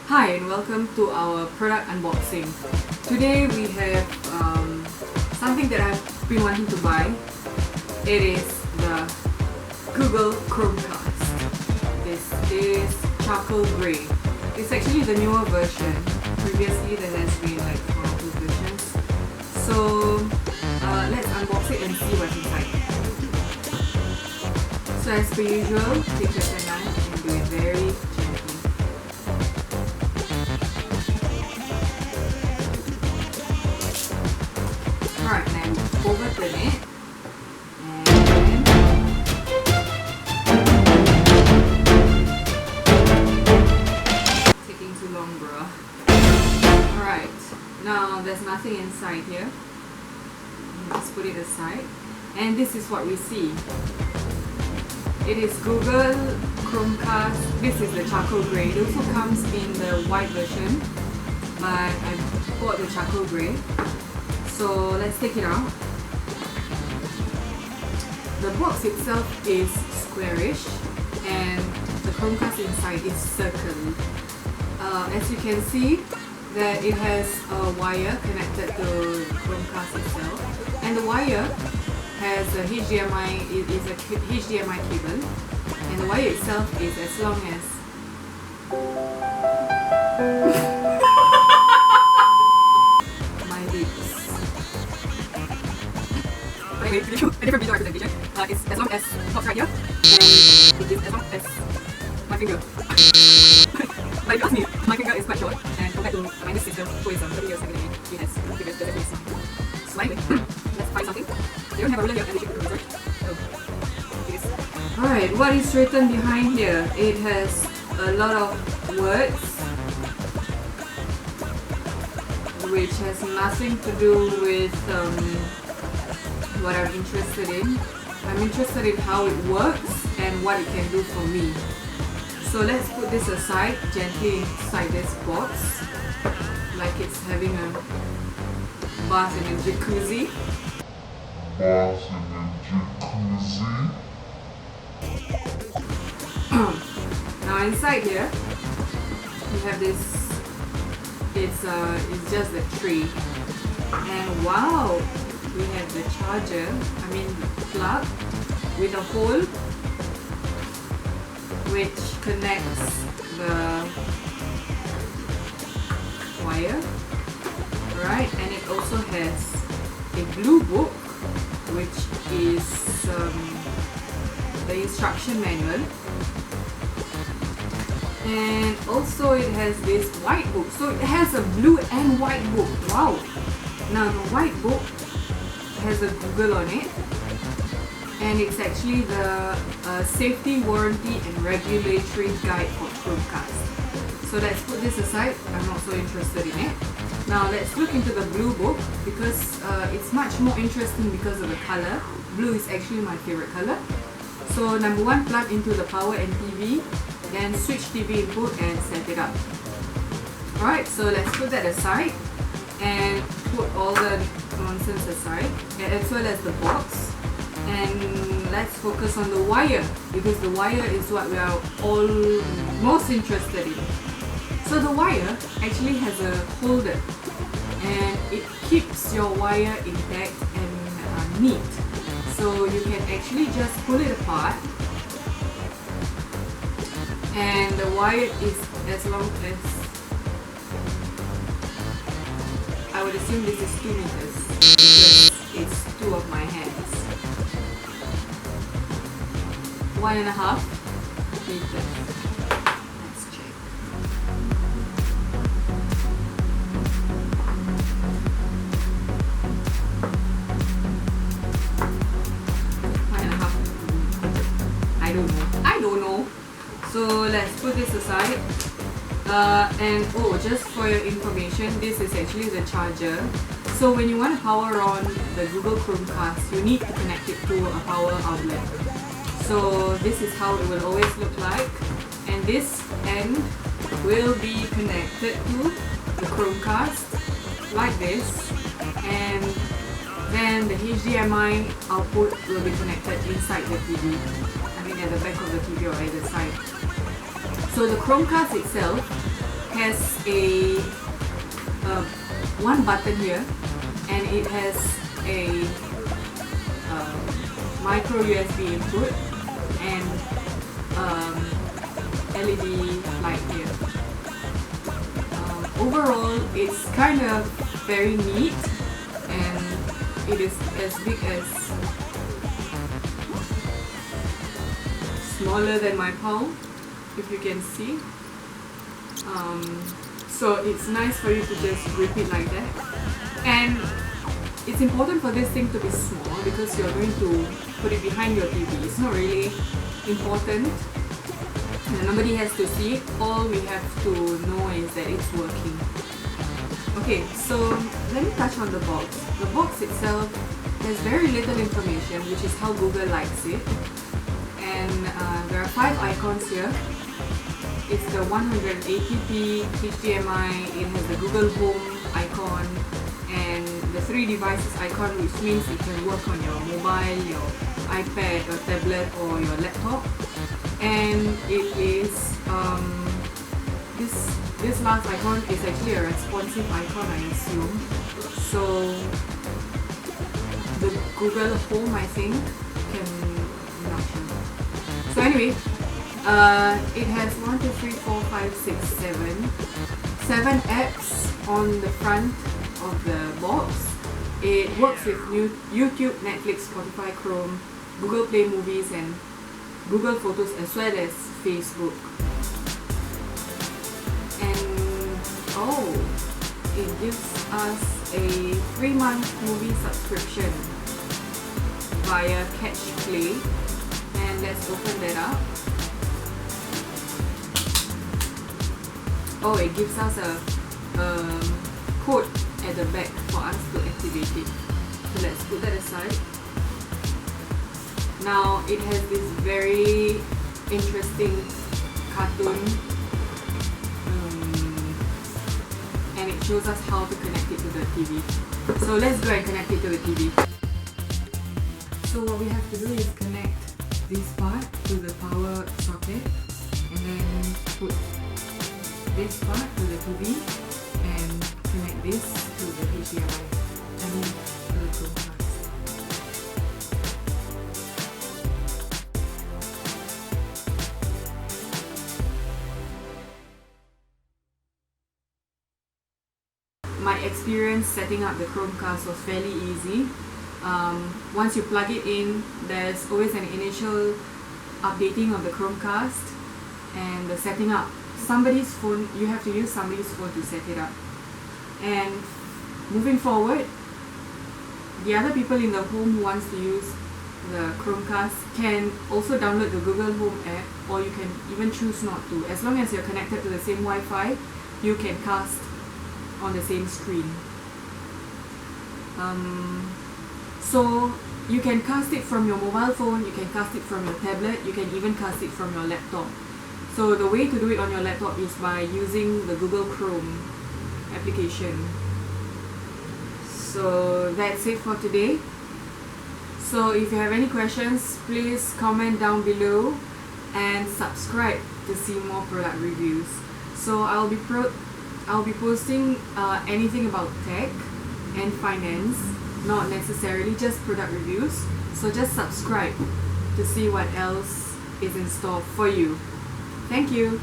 Hi and welcome to our product unboxing. Today we have something that I've been wanting to buy. It is the Google Chromecast. This is charcoal grey. It's actually the newer version. Previously there has been like one or two versions. So let's unbox it and see what's inside. So as per usual, take your time and do it very gently. Alright, then open it and taking too long, bro. Alright, now there's nothing inside here. Let's put it aside, and this is what we see. It is Google Chromecast. This is the charcoal grey. It also comes in the white version, but I bought the charcoal grey. So let's take it out. The box itself is squarish and the Chromecast inside is circular. As you can see, that it has a wire connected to the Chromecast itself, and the wire has a HDMI. It is a HDMI cable, and the wire itself is as long as my lips. Anyway, to give you a different visual representation, it's as long as the box right here, and it is as long as my finger. But if you ask me, my finger is quite short, and compared to my sister, who is 30 years younger than me, she has fingers that are small. So anyway, let's try something. They don't have a ruler here, and they should be research. So, it is. Alright, what is written behind here? It has a lot of words, which has nothing to do with what I'm interested in. I'm interested in how it works and what it can do for me. So let's put this aside, gently inside this box, like it's having a bath in a jacuzzi. Now inside here, we have this. It's just the tray, and wow, we have the charger. I mean plug with a hole which connects the wire, right? And it also has a blue book, which is the instruction manual, and also it has this white book. So it has a blue and white book. Wow! Now the white book has a Google on it, and it's actually the safety, warranty and regulatory guide for Chromecast. So let's put this aside. I'm not so interested in it. Now let's look into the blue book, because it's much more interesting because of the color. Blue is actually my favorite color. So number one, plug into the power and TV, then switch TV input and set it up. Alright, so let's put that aside and put all the nonsense aside, as well as the box. And let's focus on the wire, because the wire is what we are all most interested in. So the wire actually has a holder, and it keeps your wire intact and neat. So you can actually just pull it apart, and the wire is as long as, I would assume this is 2 meters, because it's 2 of my hands. 1.5 meters. Let's check. I don't know. So let's put this aside. And oh, just for your information, this is actually the charger. So when you want to power on the Google Chromecast, you need to connect it to a power outlet. So this is how it will always look like, and this end will be connected to the Chromecast like this, and then the HDMI output will be connected inside the TV. I mean at the back of the TV or either side. So the Chromecast itself has a one button here, and it has a micro USB input and LED light here. Overall, it's kind of very neat, and it is as big as smaller than my palm, if you can see. So it's nice for you to just grip it like that. And it's important for this thing to be small because you're going to put it behind your TV. It's not really important. Nobody has to see it. All we have to know is that it's working. Okay, so let me touch on the box. The box itself has very little information, which is how Google likes it. And there are 5 icons here. It's the 180p HDMI, it has the Google Home icon, and the 3 devices icon, which means it can work on your mobile, your iPad, your tablet, or your laptop. And it is this last icon is actually a responsive icon, I assume. So the Google Home, I think, can not sure. So anyway, it has 1, 2, 3, 4, 5, 6, 7 apps on the front of the box. It works with YouTube, Netflix, Spotify, Chrome, Google Play Movies, and Google Photos, as well as Facebook. And it gives us a 3-month movie subscription via Catch Play. And let's open that up. It gives us a code at the back for us to activate it. So let's put that aside. Now it has this very interesting cartoon, and it shows us how to connect it to the TV. So let's go and connect it to the TV. So what we have to do is connect this part to the power socket, and then put this part to the TV and connect this to the HDMI, I mean to the Chromecast. My experience setting up the Chromecast was fairly easy. Once you plug it in, there's always an initial updating of the Chromecast and the setting up. Somebody's phone, you have to use somebody's phone to set it up. And moving forward, the other people in the home who wants to use the Chromecast can also download the Google Home app, or you can even choose not to. As long as you're connected to the same Wi-Fi, you can cast on the same screen. So you can cast it from your mobile phone, you can cast it from your tablet, you can even cast it from your laptop. So the way to do it on your laptop is by using the Google Chrome application. So that's it for today. So if you have any questions, please comment down below and subscribe to see more product reviews. So I'll be posting anything about tech and finance, not necessarily just product reviews. So just subscribe to see what else is in store for you. Thank you.